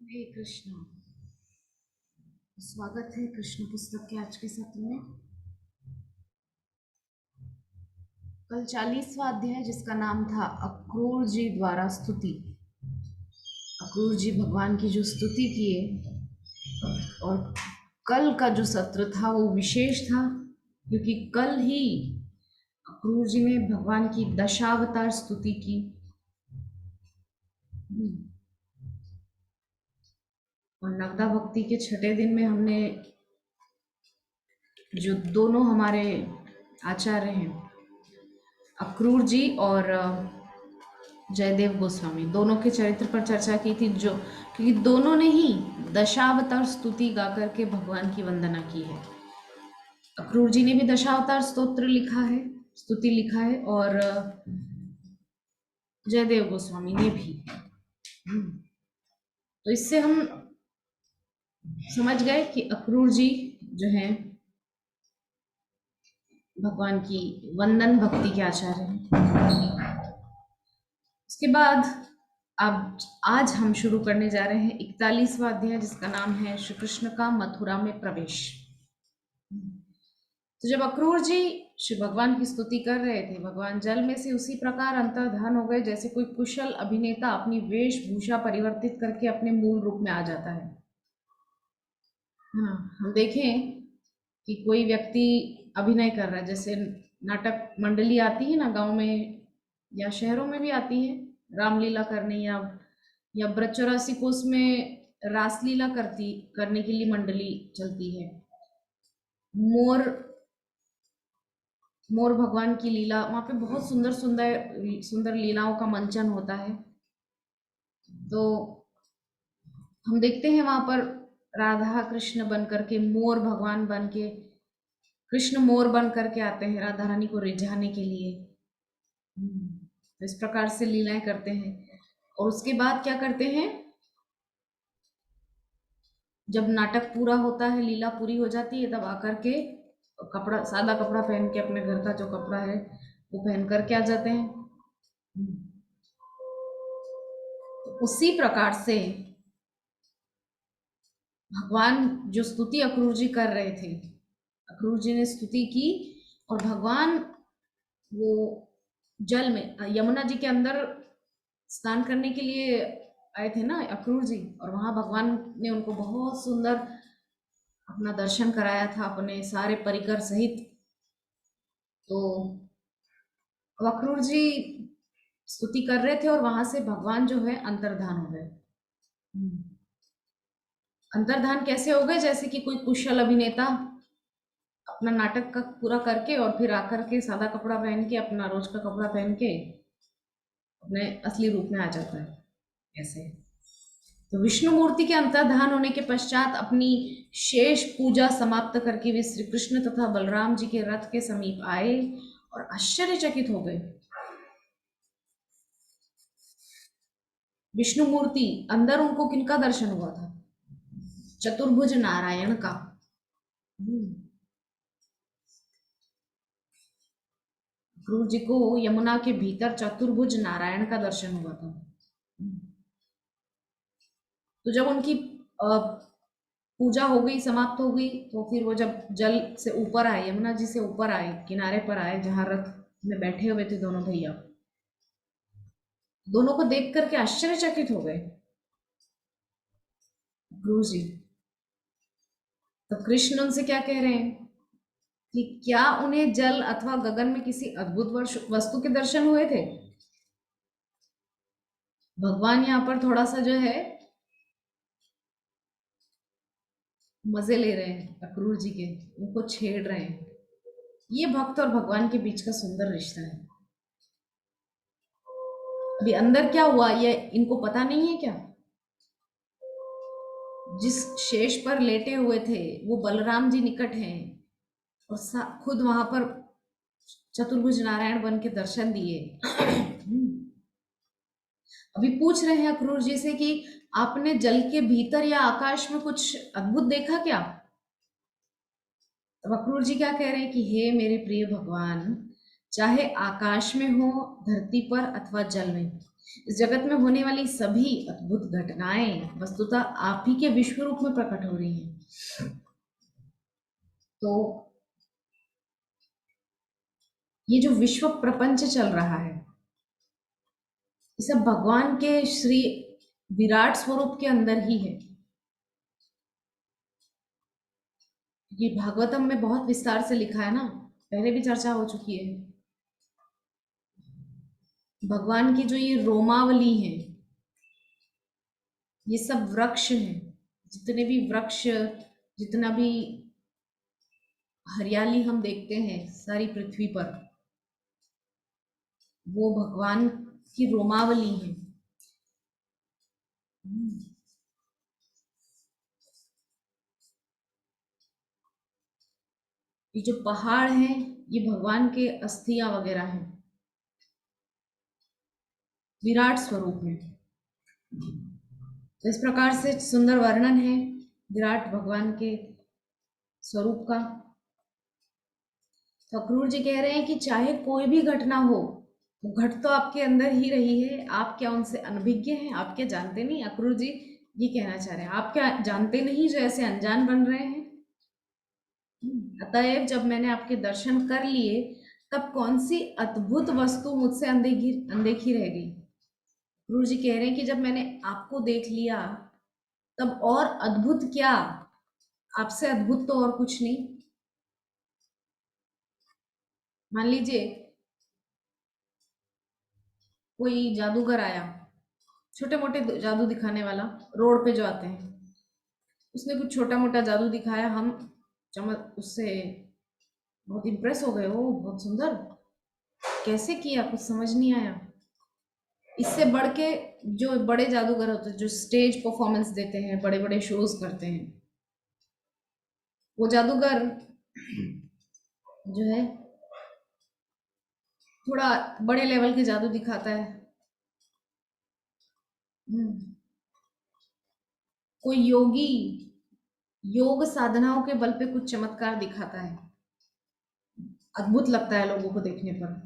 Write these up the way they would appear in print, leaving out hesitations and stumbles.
हरे कृष्ण। स्वागत है कृष्ण पुस्तक के आज के सत्र में। कल 40वां अध्याय जिसका नाम था अक्रूर जी द्वारा स्तुति। अक्रूर जी भगवान की जो स्तुति किए, और कल का जो सत्र था वो विशेष था क्योंकि कल ही अक्रूर जी ने भगवान की दशावतार स्तुति की। और नवदा भक्ति के छठे दिन में हमने जो दोनों हमारे आचार्य हैं, अक्रूर जी और जयदेव गोस्वामी, दोनों के चरित्र पर चर्चा की थी, जो क्योंकि दोनों ने ही दशावतार स्तुति गा करके भगवान की वंदना की है। अक्रूर जी ने भी दशावतार स्तोत्र लिखा है, स्तुति लिखा है, और जयदेव गोस्वामी ने भी। तो इससे हम समझ गए कि अक्रूर जी जो हैं भगवान की वंदन भक्ति के आचार्य हैं। उसके बाद अब आज हम शुरू करने जा रहे हैं 41वां अध्याय जिसका नाम है श्री कृष्ण का मथुरा में प्रवेश। तो जब अक्रूर जी श्री भगवान की स्तुति कर रहे थे, भगवान जल में से उसी प्रकार अंतर्धान हो गए जैसे कोई कुशल अभिनेता अपनी वेशभूषा परिवर्तित करके अपने मूल रूप में आ जाता है। हाँ, हम देखें कि कोई व्यक्ति अभिनय कर रहा है, जैसे नाटक मंडली आती है ना गांव में या शहरों में भी आती है, रामलीला करने या ब्रज 84 कोस में रासलीला करने के लिए मंडली चलती है। मोर मोर भगवान की लीला, वहां पे बहुत सुंदर सुंदर सुंदर लीलाओं का मंचन होता है। तो हम देखते हैं वहां पर राधा कृष्ण बन करके, मोर भगवान बन के, कृष्ण मोर बन करके आते हैं राधा रानी को रिझाने के लिए। तो इस प्रकार से लीलाएं करते हैं। और उसके बाद क्या करते हैं, जब नाटक पूरा होता है, लीला पूरी हो जाती है, तब आकर के कपड़ा, सादा कपड़ा पहन के, अपने घर का जो कपड़ा है वो पहन करके आ जाते हैं। तो उसी प्रकार से भगवान जो स्तुति अक्रूर जी कर रहे थे, अक्रूर जी ने स्तुति की और भगवान वो जल में यमुना जी के अंदर स्नान करने के लिए आए थे ना अक्रूर जी, और वहां भगवान ने उनको बहुत सुंदर अपना दर्शन कराया था अपने सारे परिकर सहित। तो अक्रूर जी स्तुति कर रहे थे और वहां से भगवान जो है अंतर्धान हो गए। अंतर्धान कैसे हो गए, जैसे कि कोई कुशल अभिनेता अपना नाटक का पूरा करके और फिर आकर के सादा कपड़ा पहन के, अपना रोज का कपड़ा पहन के अपने असली रूप में आ जाता है ऐसे। तो विष्णु मूर्ति के अंतर्धान होने के पश्चात अपनी शेष पूजा समाप्त करके वे श्री कृष्ण तथा बलराम जी के रथ के समीप आए और आश्चर्यचकित हो गए। विष्णु मूर्ति अंदर उनको किनका दर्शन हुआ था? चतुर्भुज नारायण का। क्रूर जी को यमुना के भीतर चतुर्भुज नारायण का दर्शन हुआ था। तो जब उनकी पूजा हो गई, समाप्त हो गई, तो फिर वो जब जल से ऊपर आए, यमुना जी से ऊपर आए, किनारे पर आए जहां रथ में बैठे हुए थे दोनों भैया, दोनों को देख करके आश्चर्यचकित हो गए गुरु जी। तो कृष्ण उनसे क्या कह रहे हैं कि क्या उन्हें जल अथवा गगन में किसी अद्भुत वस्तु के दर्शन हुए थे? भगवान यहाँ पर थोड़ा सा जो है मजे ले रहे हैं अक्रूर जी के, उनको छेड़ रहे हैं। ये भक्त और भगवान के बीच का सुंदर रिश्ता है। अभी अंदर क्या हुआ ये इनको पता नहीं है क्या? जिस शेष पर लेटे हुए थे वो बलराम जी निकट हैं, और खुद वहां पर चतुर्भुज नारायण बन के दर्शन दिए। अभी पूछ रहे हैं अक्रूर जी से कि आपने जल के भीतर या आकाश में कुछ अद्भुत देखा क्या? तब अक्रूर जी क्या कह रहे हैं कि हे मेरे प्रिय भगवान, चाहे आकाश में हो, धरती पर अथवा जल में, इस जगत में होने वाली सभी अद्भुत घटनाएं वस्तुतः आप ही के विश्व रूप में प्रकट हो रही हैं। तो ये जो विश्व प्रपंच चल रहा है, ये सब भगवान के श्री विराट स्वरूप के अंदर ही है। ये भागवतम में बहुत विस्तार से लिखा है ना, पहले भी चर्चा हो चुकी है। भगवान की जो ये रोमावली है, ये सब वृक्ष हैं, जितने भी वृक्ष, जितना भी हरियाली हम देखते हैं सारी पृथ्वी पर, वो भगवान की रोमावली है। ये जो पहाड़ हैं, ये भगवान के अस्थियां वगैरह हैं, विराट स्वरूप में। तो इस प्रकार से सुंदर वर्णन है विराट भगवान के स्वरूप का। तो अक्रूर जी कह रहे हैं कि चाहे कोई भी घटना हो, वो घट तो आपके अंदर ही रही है, आप क्या उनसे अनभिज्ञ हैं? आप क्या जानते नहीं? अक्रूर जी ये कहना चाह रहे हैं, आप क्या जानते नहीं जो ऐसे अनजान बन रहे हैं? अतएव जब मैंने आपके दर्शन कर लिए, तब कौन सी अद्भुत वस्तु मुझसे अनदेखी अनदेखी रह गई? गुरु जी कह रहे हैं कि जब मैंने आपको देख लिया, तब और अद्भुत क्या? आपसे अद्भुत तो और कुछ नहीं। मान लीजिए कोई जादूगर आया, छोटे मोटे जादू दिखाने वाला, रोड पे जो आते हैं, उसने कुछ छोटा मोटा जादू दिखाया, हम चमक उससे बहुत इम्प्रेस हो गए, ओ बहुत सुंदर, कैसे किया, कुछ समझ नहीं आया। इससे बढ़ के जो बड़े जादूगर होते हैं, जो स्टेज परफॉर्मेंस देते हैं, बड़े बड़े शोज करते हैं, वो जादूगर जो है थोड़ा बड़े लेवल के जादू दिखाता है। कोई योगी योग साधनाओं के बल पे कुछ चमत्कार दिखाता है, अद्भुत लगता है लोगों को देखने पर।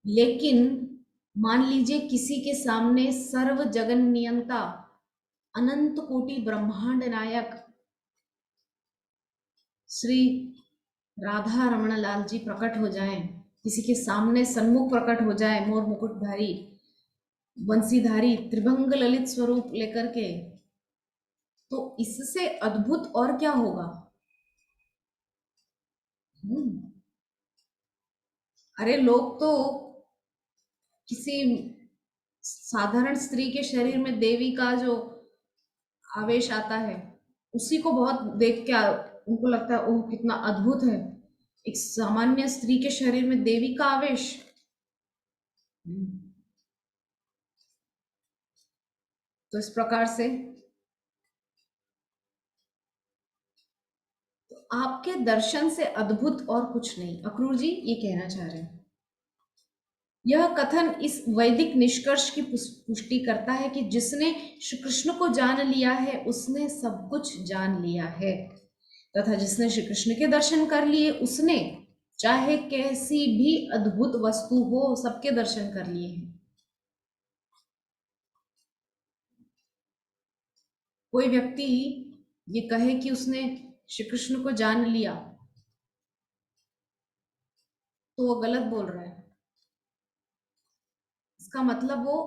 लेकिन मान लीजिए किसी के सामने सर्व जगन नियंता, अनंत कोटि ब्रह्मांड नायक श्री राधा रमण लाल जी प्रकट हो जाएं, किसी के सामने सन्मुख प्रकट हो जाए, मोर मुकुटधारी बंसीधारी त्रिभंग ललित स्वरूप लेकर के, तो इससे अद्भुत और क्या होगा? अरे लोग तो किसी साधारण स्त्री के शरीर में देवी का जो आवेश आता है, उसी को बहुत देख के उनको लगता है ओह कितना अद्भुत है, एक सामान्य स्त्री के शरीर में देवी का आवेश। तो इस प्रकार से आपके दर्शन से अद्भुत और कुछ नहीं, अक्रूर जी ये कहना चाह रहे हैं। यह कथन इस वैदिक निष्कर्ष की पुष्टि करता है कि जिसने श्री कृष्ण को जान लिया है, उसने सब कुछ जान लिया है, तथा जिसने श्री कृष्ण के दर्शन कर लिए, उसने चाहे कैसी भी अद्भुत वस्तु हो, सबके दर्शन कर लिए हैं। कोई व्यक्ति ये कहे कि उसने श्री कृष्ण को जान लिया, तो वो गलत बोल रहा है। इसका मतलब वो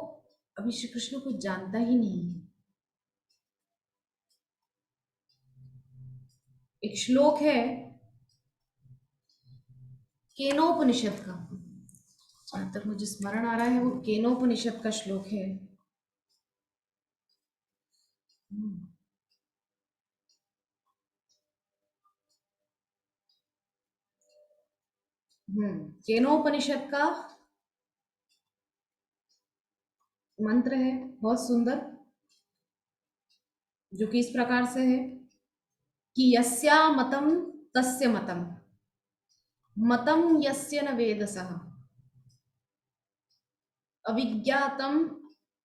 अभी श्री कृष्ण को जानता ही नहीं है। एक श्लोक है केनोपनिषद का, जहां तक मुझे स्मरण आ रहा है वो केनोपनिषद का श्लोक है। केनोपनिषद का मंत्र है, बहुत सुंदर, जो कि इस प्रकार से है कि यस्या मतम तस्य मतम, मतम यस्य न वेदसः, अविज्ञातम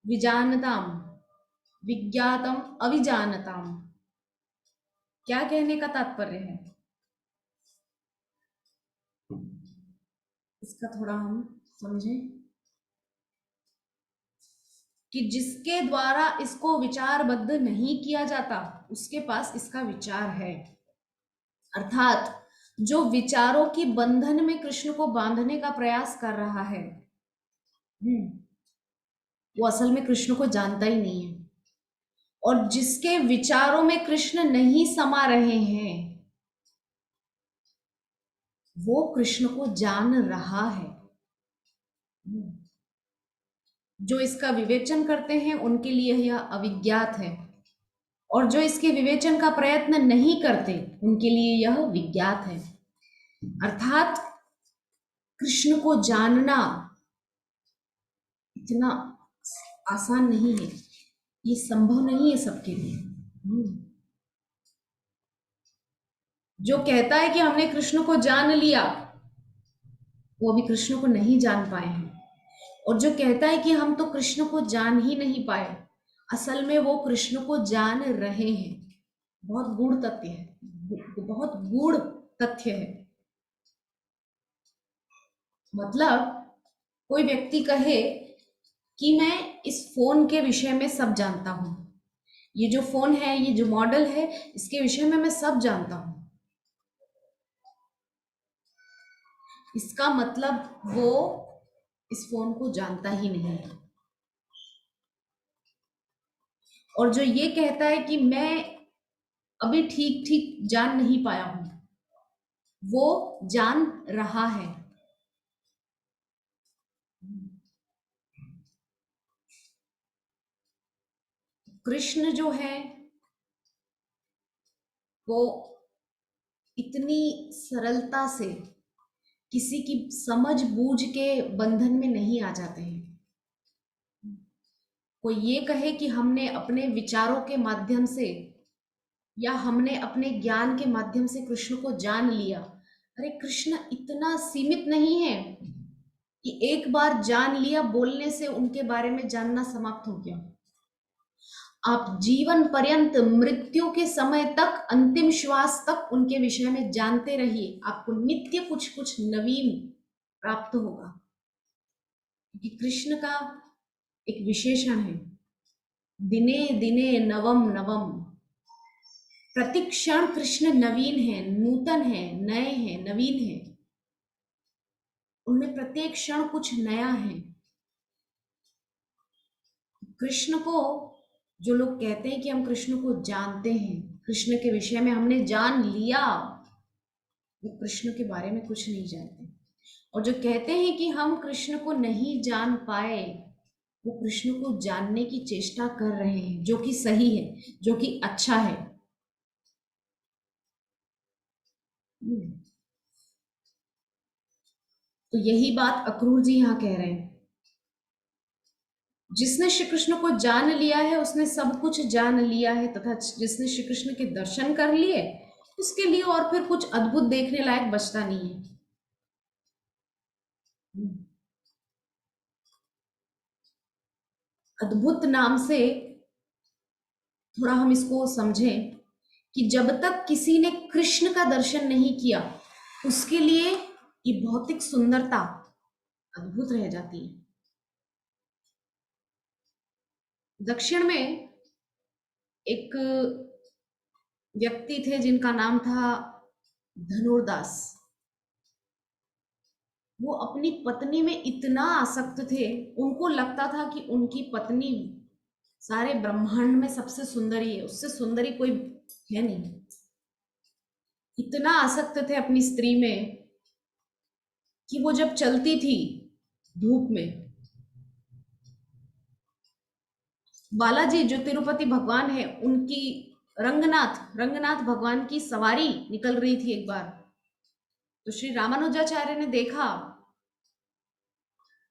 विजानताम, विज्ञातम अविजानताम। क्या कहने का तात्पर्य है इसका? थोड़ा हम समझे कि जिसके द्वारा इसको विचारबद्ध नहीं किया जाता उसके पास इसका विचार है। अर्थात जो विचारों की बंधन में कृष्ण को बांधने का प्रयास कर रहा है, वो असल में कृष्ण को जानता ही नहीं है। और जिसके विचारों में कृष्ण नहीं समा रहे हैं वो कृष्ण को जान रहा है। जो इसका विवेचन करते हैं उनके लिए यह अविज्ञात है, और जो इसके विवेचन का प्रयत्न नहीं करते उनके लिए यह विज्ञात है। अर्थात कृष्ण को जानना इतना आसान नहीं है, ये संभव नहीं है सबके लिए। जो कहता है कि हमने कृष्ण को जान लिया वो अभी कृष्ण को नहीं जान पाए हैं, और जो कहता है कि हम तो कृष्ण को जान ही नहीं पाए, असल में वो कृष्ण को जान रहे हैं। बहुत गूढ़ तथ्य है, बहुत गूढ़ तथ्य है। मतलब कोई व्यक्ति कहे कि मैं इस फोन के विषय में सब जानता हूं, ये जो फोन है, ये जो मॉडल है, इसके विषय में मैं सब जानता हूं, इसका मतलब वो इस फोन को जानता ही नहीं है। और जो ये कहता है कि मैं अभी ठीक ठीक जान नहीं पाया हूं, वो जान रहा है। कृष्ण जो है वो इतनी सरलता से किसी की समझ बूझ के बंधन में नहीं आ जाते हैं। कोई ये कहे कि हमने अपने विचारों के माध्यम से या हमने अपने ज्ञान के माध्यम से कृष्ण को जान लिया, अरे कृष्ण इतना सीमित नहीं है कि एक बार जान लिया बोलने से उनके बारे में जानना समाप्त हो गया। आप जीवन पर्यंत मृत्यु के समय तक, अंतिम श्वास तक उनके विषय में जानते रहिए, आपको नित्य कुछ कुछ नवीन प्राप्त होगा। क्योंकि कृष्ण का एक विशेषण है, दिने दिने नवम नवम। प्रतिक्षण कृष्ण नवीन है, नूतन है, नए हैं, नवीन है। उनमें प्रत्येक क्षण कुछ नया है। कृष्ण को जो लोग कहते हैं कि हम कृष्ण को जानते हैं, कृष्ण के विषय में हमने जान लिया, वो कृष्ण के बारे में कुछ नहीं जानते। और जो कहते हैं कि हम कृष्ण को नहीं जान पाए, वो कृष्ण को जानने की चेष्टा कर रहे हैं, जो कि सही है, जो कि अच्छा है। तो यही बात अक्रूर जी यहाँ कह रहे हैं। जिसने श्री कृष्ण को जान लिया है उसने सब कुछ जान लिया है, तथा जिसने श्री कृष्ण के दर्शन कर लिए उसके लिए और फिर कुछ अद्भुत देखने लायक बचता नहीं है। अद्भुत नाम से थोड़ा हम इसको समझें कि जब तक किसी ने कृष्ण का दर्शन नहीं किया उसके लिए ये भौतिक सुंदरता अद्भुत रह जाती है। दक्षिण में एक व्यक्ति थे जिनका नाम था धनुर्दास। वो अपनी पत्नी में इतना आसक्त थे, उनको लगता था कि उनकी पत्नी सारे ब्रह्मांड में सबसे सुंदरी है, उससे सुंदरी कोई है नहीं। इतना आसक्त थे अपनी स्त्री में कि वो जब चलती थी धूप में, बालाजी जो तिरुपति भगवान है उनकी रंगनाथ रंगनाथ भगवान की सवारी निकल रही थी एक बार, तो श्री रामानुजाचार्य ने देखा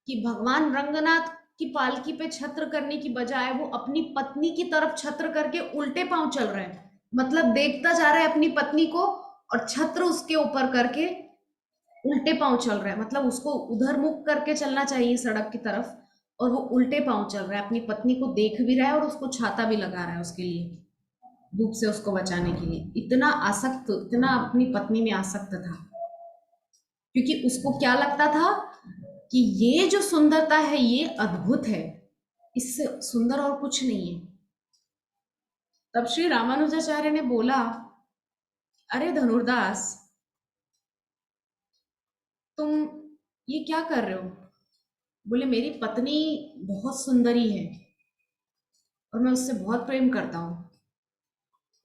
कि भगवान रंगनाथ की पालकी पे छत्र करने की बजाय वो अपनी पत्नी की तरफ छत्र करके उल्टे पांव चल रहे हैं। मतलब देखता जा रहा है अपनी पत्नी को और छत्र उसके ऊपर करके उल्टे पांव चल रहा है। मतलब उसको उधर मुख करके चलना चाहिए सड़क की तरफ, और वो उल्टे पांव चल रहा है, अपनी पत्नी को देख भी रहा है और उसको छाता भी लगा रहा है उसके लिए, धूप से उसको बचाने के लिए। इतना आसक्त, इतना अपनी पत्नी में आसक्त था, क्योंकि उसको क्या लगता था कि ये जो सुंदरता है ये अद्भुत है, इससे सुंदर और कुछ नहीं है। तब श्री रामानुजाचार्य ने बोला, अरे धनुर्दास, तुम ये क्या कर रहे हो? बोले, मेरी पत्नी बहुत सुंदरी है और मैं उससे बहुत प्रेम करता हूँ।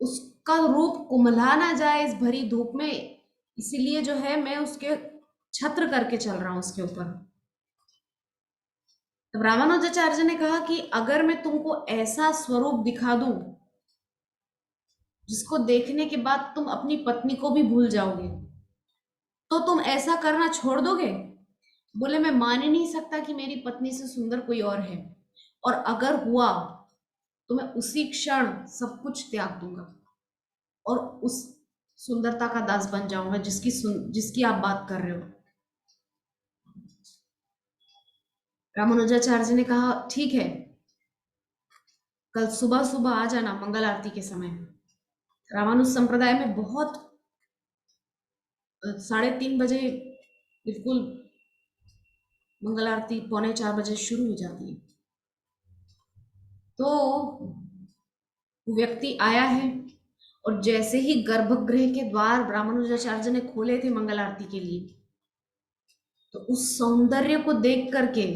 उसका रूप कुम्हला ना जाए इस भरी धूप में, इसीलिए जो है मैं उसके छत्र करके चल रहा हूं उसके ऊपर। तब रामानुजाचार्य ने कहा कि अगर मैं तुमको ऐसा स्वरूप दिखा दूं जिसको देखने के बाद तुम अपनी पत्नी को भी भूल जाओगे, तो तुम ऐसा करना छोड़ दोगे? बोले, मैं मान ही नहीं सकता कि मेरी पत्नी से सुंदर कोई और है, और अगर हुआ तो मैं उसी क्षण सब कुछ त्याग दूंगा और उस सुंदरता का दास बन जाऊंगा जिसकी आप बात कर रहे हो। रामानुजाचार्य ने कहा, ठीक है, कल सुबह सुबह आ जाना मंगल आरती के समय। रामानुज संप्रदाय में बहुत 3:30 बजे बिल्कुल मंगल आरती 3:45 शुरू हो जाती है। तो व्यक्ति आया है और जैसे ही गर्भगृह के द्वार रामानुजाचार्य ने खोले थे मंगल आरती के लिए, तो उस सौंदर्य को देख करके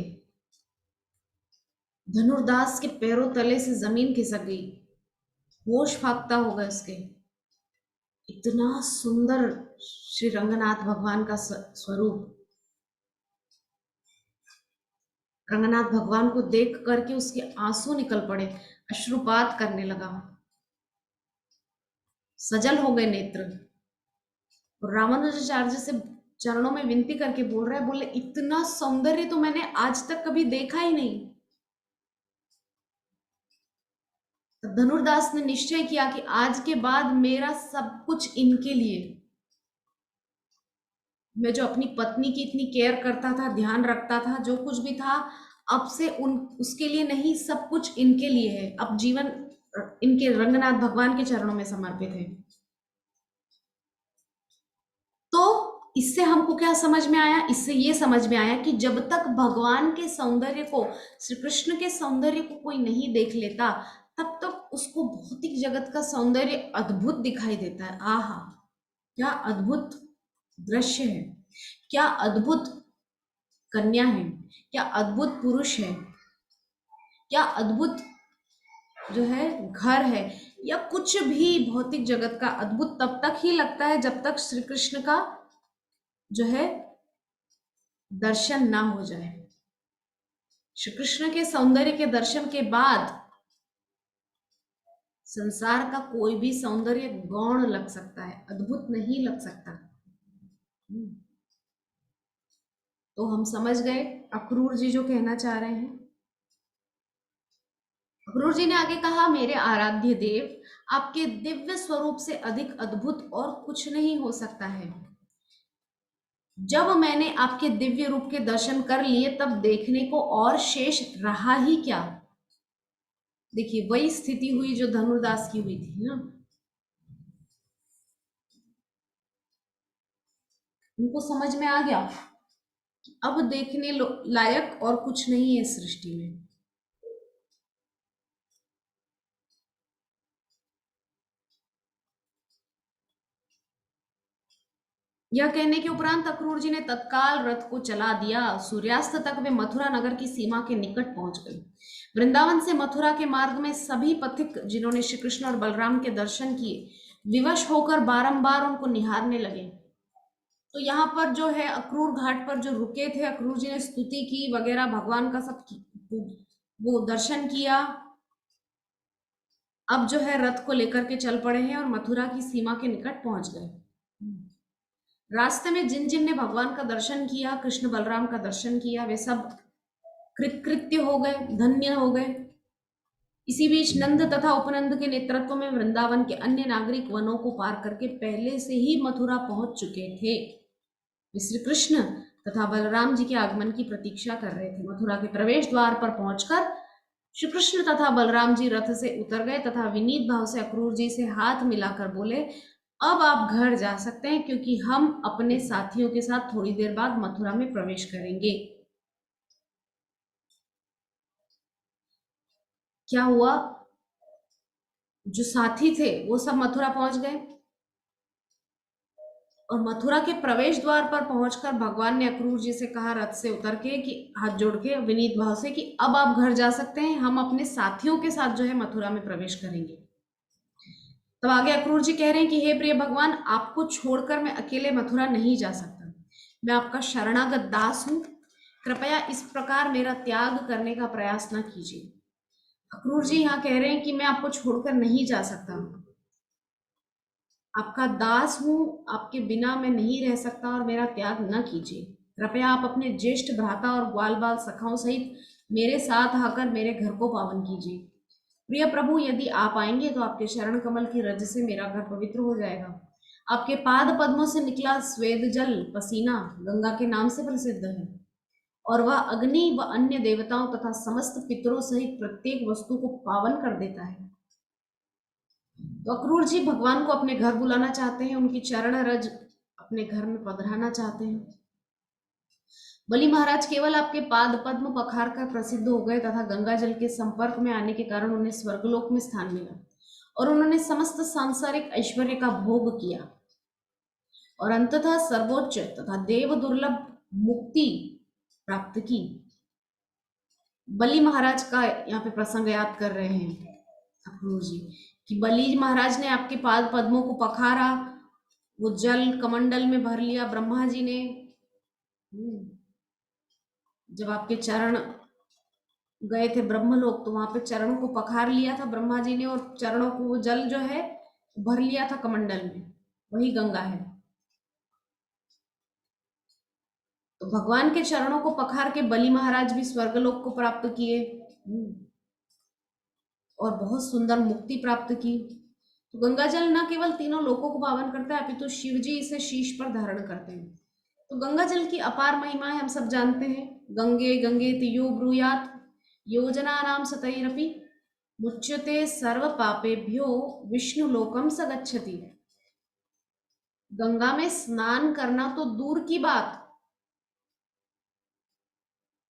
धनुर्दास के पैरों तले से जमीन खिसक गई, होश फाख्ता हो गए उसके। इतना सुंदर श्री रंगनाथ भगवान का स्वरूप, रंगनाथ भगवान को देख करके उसके आंसू निकल पड़े, अश्रुपात करने लगा, सजल हो गए नेत्र। और रामानुजाचार्य से चरणों में विनती करके बोल रहा है, बोले, इतना सौंदर्य तो मैंने आज तक कभी देखा ही नहीं। तब धनुर्दास ने निश्चय किया कि आज के बाद मेरा सब कुछ इनके लिए। मैं जो अपनी पत्नी की इतनी केयर करता था, ध्यान रखता था, जो कुछ भी था, अब से उसके लिए नहीं, सब कुछ इनके लिए है। अब जीवन इनके रंगनाथ भगवान के चरणों में समर्पित है। तो इससे हमको क्या समझ में आया? इससे ये समझ में आया कि जब तक भगवान के सौंदर्य को, श्री कृष्ण के सौंदर्य को कोई नहीं देख लेता, तब तक उसको भौतिक जगत का सौंदर्य अद्भुत दिखाई देता है। आहा, क्या अद्भुत दृश्य है, क्या अद्भुत कन्या है, क्या अद्भुत पुरुष है, क्या अद्भुत जो है घर है, या कुछ भी भौतिक जगत का अद्भुत तब तक ही लगता है जब तक श्री कृष्ण का जो है दर्शन ना हो जाए। श्री कृष्ण के सौंदर्य के दर्शन के बाद संसार का कोई भी सौंदर्य गौण लग सकता है, अद्भुत नहीं लग सकता। तो हम समझ गए अक्रूर जी जो कहना चाह रहे हैं। अक्रूर जी ने आगे कहा, मेरे आराध्य देव, आपके दिव्य स्वरूप से अधिक अद्भुत और कुछ नहीं हो सकता है। जब मैंने आपके दिव्य रूप के दर्शन कर लिए, तब देखने को और शेष रहा ही क्या। देखिए, वही स्थिति हुई जो धनुर्दास की हुई थी ना। उनको समझ में आ गया कि अब देखने लायक और कुछ नहीं है सृष्टि में। यह कहने के उपरांत अक्रूर जी ने तत्काल रथ को चला दिया। सूर्यास्त तक वे मथुरा नगर की सीमा के निकट पहुंच गए। वृंदावन से मथुरा के मार्ग में सभी पथिक जिन्होंने श्री कृष्ण और बलराम के दर्शन किए, विवश होकर बारंबार उनको निहारने लगे। तो यहाँ पर जो है अक्रूर घाट पर जो रुके थे, अक्रूर जी ने स्तुति की वगैरह, भगवान का सब वो दर्शन किया। अब जो है रथ को लेकर के चल पड़े हैं और मथुरा की सीमा के निकट पहुंच गए। रास्ते में जिन जिन ने भगवान का दर्शन किया, कृष्ण बलराम का दर्शन किया, वे सब कृतकृत्य हो गए, धन्य हो गए। इसी बीच नंद तथा उपनंद के नेतृत्व में वृंदावन के अन्य नागरिक वनों को पार करके पहले से ही मथुरा पहुंच चुके थे। श्री कृष्ण तथा बलराम जी के आगमन की प्रतीक्षा कर रहे थे। मथुरा के प्रवेश द्वार पर पहुंचकर श्री कृष्ण तथा बलराम जी रथ से उतर गए तथा विनीत भाव से अक्रूर जी से हाथ मिलाकर बोले, अब आप घर जा सकते हैं, क्योंकि हम अपने साथियों के साथ थोड़ी देर बाद मथुरा में प्रवेश करेंगे। क्या हुआ, जो साथी थे वो सब मथुरा पहुंच गए, और मथुरा के प्रवेश द्वार पर पहुंचकर भगवान ने अक्रूर जी से कहा रथ से उतर के, कि हाथ जोड़ के विनीत भाव से, कि अब आप घर जा सकते हैं, हम अपने साथियों के साथ जो है मथुरा में प्रवेश करेंगे। तब आगे अक्रूर जी कह रहे हैं कि हे प्रिय भगवान, आपको छोड़कर मैं अकेले मथुरा नहीं जा सकता, मैं आपका शरणागत दास हूं, कृपया इस प्रकार मेरा त्याग करने का प्रयास न कीजिए। अक्रूर जी यहाँ कह रहे हैं कि मैं आपको छोड़कर नहीं जा सकता, आपका दास हूं, आपके बिना मैं नहीं रह सकता, और मेरा त्याग न कीजिए। कृपया आप अपने ज्येष्ठ भ्राता और ग्वाल बाल सखाओं सहित मेरे साथ आकर मेरे घर को पावन कीजिए। प्रिय प्रभु, यदि आप आएंगे तो आपके शरण कमल की रज से मेरा घर पवित्र हो जाएगा। आपके पाद पद्मों से निकला स्वेद जल पसीना गंगा के नाम से प्रसिद्ध है, और वह अग्नि व अन्य देवताओं तथा समस्त पितरों सहित प्रत्येक वस्तु को पावन कर देता है। तो अक्रूर जी भगवान को अपने घर बुलाना चाहते हैं, उनकी चरण रज अपने घर में पधराना चाहते हैं। बलि महाराज केवल आपके पाद पद्म पखार कर प्रसिद्ध हो गए तथा गंगा जल के संपर्क में आने के कारण उन्हें स्वर्गलोक में स्थान मिला, और उन्होंने समस्त सांसारिक ऐश्वर्य का भोग किया, और अंततः सर्वोच्च तथा देव दुर्लभ मुक्ति प्राप्त की। बलि महाराज का यहाँ पे प्रसंग याद कर रहे हैं अक्रूर जी, कि बलि महाराज ने आपके पाद पद्मों को पखारा, वो जल कमंडल में भर लिया। ब्रह्मा जी ने जब आपके चरण गए थे ब्रह्मलोक, तो वहां पे चरणों को पखार लिया था ब्रह्मा जी ने, और चरणों को वो जल जो है भर लिया था कमंडल में, वही गंगा है। तो भगवान के चरणों को पखार के बलि महाराज भी स्वर्गलोक को प्राप्त किए, और बहुत सुंदर मुक्ति प्राप्त की। तो गंगा जल न केवल तीनों लोकों को पावन करता है, अपितु शिव जी इसे शीश पर धारण करते हैं। तो गंगा जल की अपार महिमा है, हम सब जानते हैं। गंगे गंगे तियो ब्रूयात योजना नाम सतैरपि मुच्यते सर्व पापेभ्यो विष्णु लोकम स गच्छति। गंगा में स्नान करना तो दूर की बात,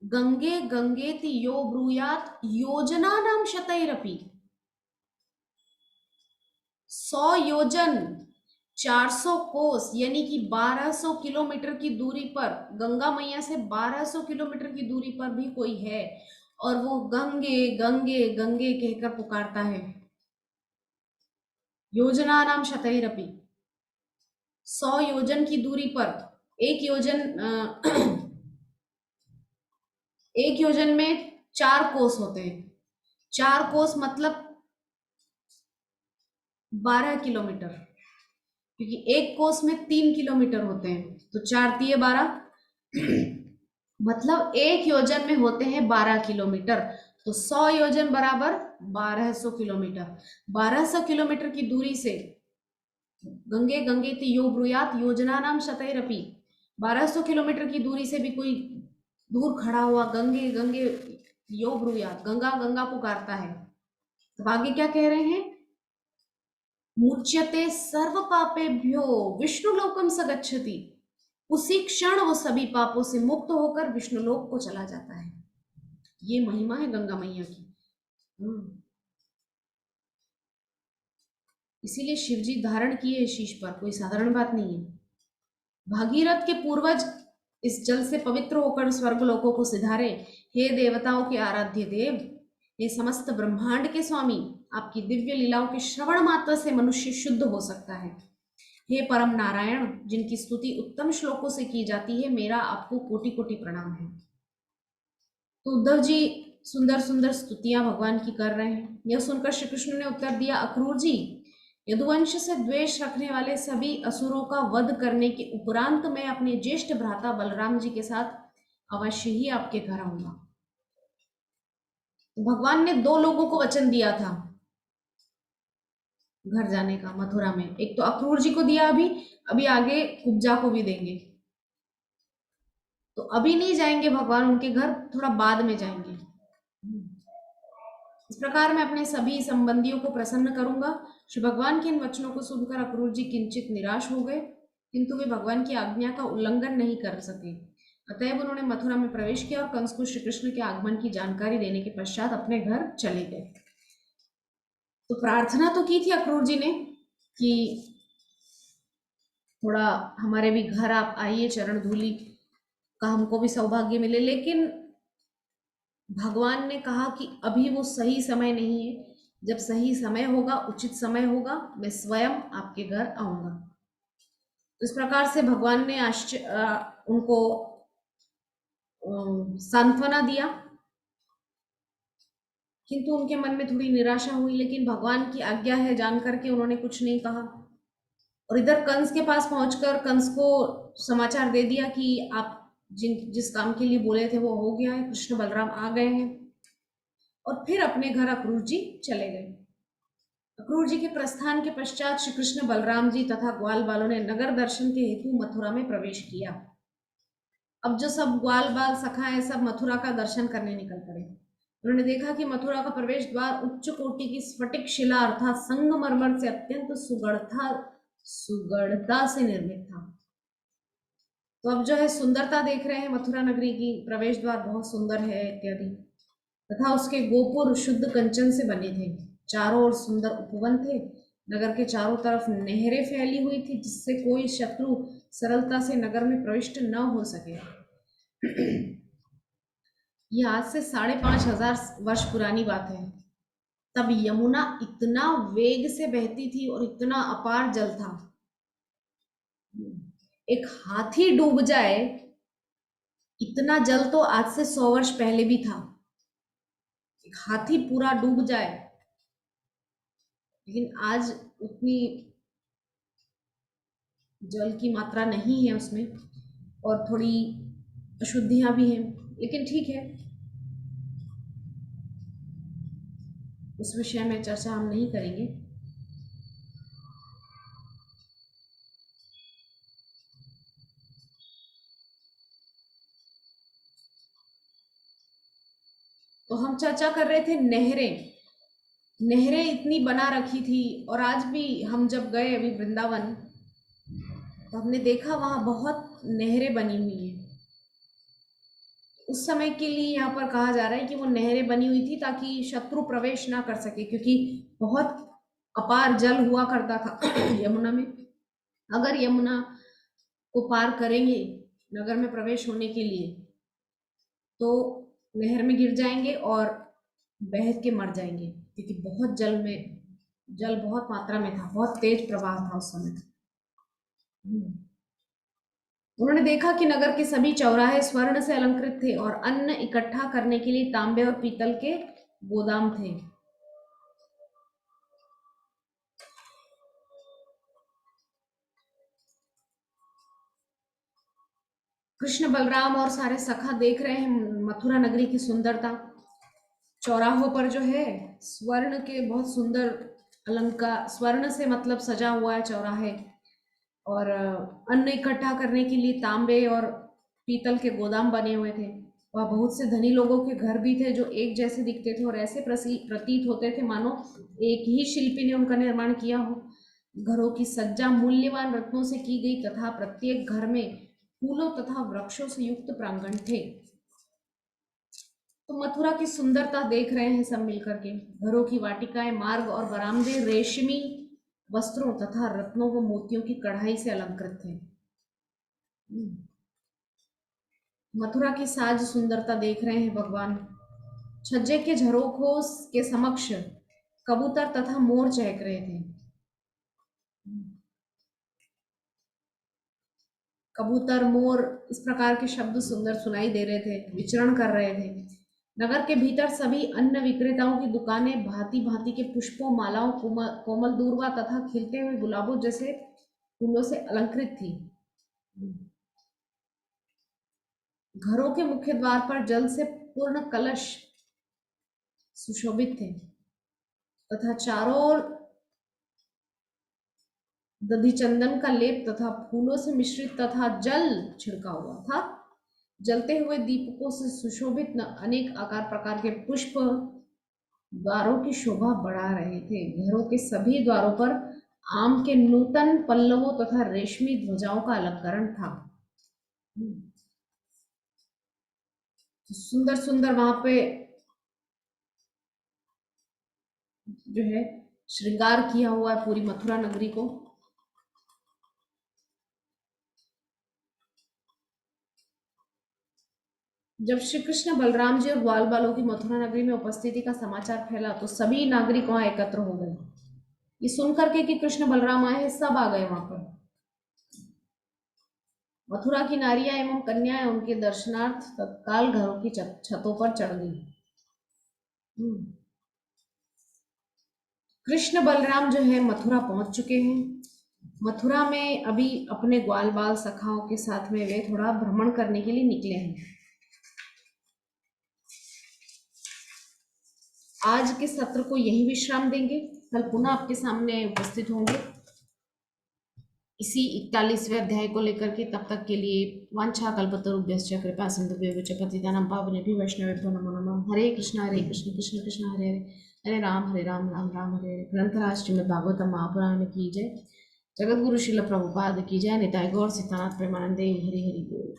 गंगे गंगेति यो ब्रूयात योजना नाम शतैरपि, 100 योजन 400 कोस यानी कि 1200 किलोमीटर की दूरी पर, गंगा मैया से 1200 किलोमीटर की दूरी पर भी कोई है, और वो गंगे गंगे गंगे कहकर पुकारता है। योजना नाम शतैरपि, 100 योजन की दूरी पर, एक योजन एक योजन में 4 कोस होते हैं, 4 कोस मतलब 12 किलोमीटर, क्योंकि एक कोस में 3 किलोमीटर होते हैं, तो 4 तिये 12 मतलब एक योजन में होते हैं 12 किलोमीटर। तो 100 योजन बराबर 1200 किलोमीटर। 1200 किलोमीटर की दूरी से गंगे गंगे यो ब्रूयात योजना नाम शतैरपि, 1200 किलोमीटर की दूरी से भी कोई दूर खड़ा हुआ गंगे गंगे यो ब्रूयात, गंगा गंगा पुकारता है। तो आगे क्या कह रहे हैं, मुच्यते सर्व पापेभ्यो विष्णु लोकम स गच्छति, उसी क्षण वो सभी पापों से मुक्त होकर विष्णु लोक को चला जाता है। ये महिमा है गंगा मैया की। इसीलिए शिवजी धारण किए शीश पर, कोई साधारण बात नहीं है। भागीरथ के पूर्वज इस जल से पवित्र होकर स्वर्ग लोकों को सिधारे। हे देवताओं के आराध्य देव, हे समस्त ब्रह्मांड के स्वामी, आपकी दिव्य लीलाओं के श्रवण मात्र से मनुष्य शुद्ध हो सकता है। हे परम नारायण, जिनकी स्तुति उत्तम श्लोकों से की जाती है, मेरा आपको कोटि कोटि प्रणाम है। तो उद्धव जी सुंदर सुंदर स्तुतियां भगवान की कर रहे हैं। यह सुनकर श्री कृष्ण ने उत्तर दिया, अक्रूर जी, यदुवंश से द्वेष रखने वाले सभी असुरों का वध करने के उपरांत मैं अपने ज्येष्ठ भ्राता बलराम जी के साथ अवश्य ही आपके घर आऊंगा। तो भगवान ने 2 लोगों को वचन दिया था घर जाने का मथुरा में, एक तो अक्रूर जी को दिया, अभी आगे कुब्जा को भी देंगे। तो अभी नहीं जाएंगे भगवान उनके घर, थोड़ा बाद में जाएंगे। इस प्रकार मैं अपने सभी संबंधियों को प्रसन्न करूंगा। श्री भगवान के इन वचनों को सुनकर अक्रूर जी किंचित निराश हो गए, किंतु वे भगवान की आज्ञा का उल्लंघन नहीं कर सके। अतएव उन्होंने मथुरा में प्रवेश किया और कंस को श्री कृष्ण के आगमन की जानकारी देने के पश्चात अपने घर चले गए। तो प्रार्थना तो की थी अक्रूर जी ने कि थोड़ा हमारे भी घर आप आइए, चरण धूलि का हमको भी सौभाग्य मिले, लेकिन भगवान ने कहा कि अभी वो सही समय नहीं है, जब सही समय होगा, उचित समय होगा, मैं स्वयं आपके घर आऊंगा। तो इस प्रकार से भगवान ने उनको सांत्वना दिया, किंतु उनके मन में थोड़ी निराशा हुई, लेकिन भगवान की आज्ञा है जान करके उन्होंने कुछ नहीं कहा। और इधर कंस के पास पहुंचकर कंस को समाचार दे दिया कि आप जिस काम के लिए बोले थे वो हो गया है, कृष्ण बलराम आ गए हैं। और फिर अपने घर अक्रूर जी चले गए। अक्रूर जी के प्रस्थान के पश्चात श्री कृष्ण बलराम जी तथा ग्वाल बालों ने नगर दर्शन के हेतु मथुरा में प्रवेश किया। अब जो सब ग्वाल बाल सखा है सब मथुरा का दर्शन करने निकल पड़े। उन्होंने देखा कि मथुरा का प्रवेश द्वार उच्च कोटि की स्फटिक शिला अर्थात संगमरमर से अत्यंत सुगढ़ता से निर्मित था। तो अब जो है सुंदरता देख रहे हैं मथुरा नगरी की, प्रवेश द्वार बहुत सुंदर है इत्यादि, तथा उसके गोपुर शुद्ध कंचन से बने थे। चारों ओर सुंदर उपवन थे। नगर के चारों तरफ नहरें फैली हुई थी जिससे कोई शत्रु सरलता से नगर में प्रविष्ट न हो सके। यह आज से 5,500 वर्ष पुरानी बात है। तब यमुना इतना वेग से बहती थी और इतना अपार जल था, एक हाथी डूब जाए इतना जल तो आज से 100 वर्ष पहले भी था। एक हाथी पूरा डूब जाए, लेकिन आज उतनी जल की मात्रा नहीं है उसमें, और थोड़ी अशुद्धियां भी हैं, लेकिन ठीक है, उस विषय में चर्चा हम नहीं करेंगे। तो हम चर्चा कर रहे थे नहरें। नहरें इतनी बना रखी थी, और आज भी हम जब गए अभी वृंदावन तो हमने देखा वहां बहुत नहरें बनी हुई हैं। उस समय के लिए यहाँ पर कहा जा रहा है कि वो नहरें बनी हुई थी ताकि शत्रु प्रवेश ना कर सके, क्योंकि बहुत अपार जल हुआ करता था यमुना में। अगर यमुना को पार करेंगे नगर में प्रवेश होने के लिए तो नहर में गिर जाएंगे और बह के मर जाएंगे, क्योंकि बहुत जल बहुत मात्रा में था, बहुत तेज प्रवाह था उस समय। उन्होंने देखा कि नगर के सभी चौराहे स्वर्ण से अलंकृत थे और अन्न इकट्ठा करने के लिए तांबे और पीतल के गोदाम थे। कृष्ण बलराम और सारे सखा देख रहे हैं मथुरा नगरी की सुंदरता। चौराहों पर जो है स्वर्ण के बहुत सुंदर अलंकार, स्वर्ण से मतलब सजा हुआ है चौराहे, और अन्न इकट्ठा करने के लिए तांबे और पीतल के गोदाम बने हुए थे। वहाँ बहुत से धनी लोगों के घर भी थे जो एक जैसे दिखते थे और ऐसे प्रतीत होते थे मानो एक ही शिल्पी ने उनका निर्माण किया हो। घरों की सज्जा मूल्यवान रत्नों से की गई तथा प्रत्येक घर में फूलों तथा वृक्षों से युक्त प्रांगण थे। तो मथुरा की सुंदरता देख रहे हैं सब मिलकर के। घरों की वाटिकाएं, मार्ग और बरामदे रेशमी वस्त्रों तथा रत्नों व मोतियों की कढ़ाई से अलंकृत थे। मथुरा की साज सुंदरता देख रहे हैं भगवान। छज्जे के झरोखों के समक्ष कबूतर तथा मोर चहक रहे थे। कबूतर, मोर, इस प्रकार के शब्द सुंदर सुनाई दे रहे थे, विचरण कर रहे थे। नगर के भीतर सभी अन्न विक्रेताओं की दुकानें भांति भांति के पुष्पों, मालाओं, कोमल दूर्वा तथा खिलते हुए गुलाबों जैसे फूलों से अलंकृत थी। घरों के मुख्य द्वार पर जल से पूर्ण कलश सुशोभित थे तथा चारों ओर दधि चंदन का लेप तथा फूलों से मिश्रित तथा जल छिड़का हुआ था। जलते हुए दीपकों से सुशोभित अनेक आकार प्रकार के पुष्प द्वारों की शोभा बढ़ा रहे थे। घरों के सभी द्वारों पर आम के नूतन पल्लवों तथा रेशमी ध्वजाओं का अलंकरण था। सुंदर सुंदर वहां पे जो है श्रृंगार किया हुआ है पूरी मथुरा नगरी को। जब श्री कृष्ण बलराम जी और ग्वाल बालों की मथुरा नगरी में उपस्थिति का समाचार फैला तो सभी नागरिक वहां एकत्र हो गए। ये सुन करके कि कृष्ण बलराम आए हैं, सब आ गए वहां पर। मथुरा की नारियां एवं कन्याएं उनके दर्शनार्थ तत्काल घरों की छतों पर चढ़ गई। हम्म। कृष्ण बलराम जो है मथुरा पहुंच चुके हैं। मथुरा में अभी अपने ग्वाल बाल सखाओं के साथ में वे थोड़ा भ्रमण करने के लिए निकले हैं। आज के सत्र को यही विश्राम देंगे, कल पुनः आपके सामने उपस्थित होंगे इसी 41वें अध्याय को लेकर के। तब तक के लिए वांछा कल्पतरुभ्यश्च कृपा सिंधुभ्यो च पतितानां पावनेभ्यो वैष्णवेभ्यो नमो नमः। हरे कृष्ण कृष्ण कृष्ण हरे हरे, हरे राम राम राम हरे हरे। ग्रंथराज श्रीमद् भागवतम महापुराण की जय। जगत गुरु श्रील प्रभुपाद की जय। निताय गौर सिद्धानाथ प्रेमानंदे हरि हरि बोल।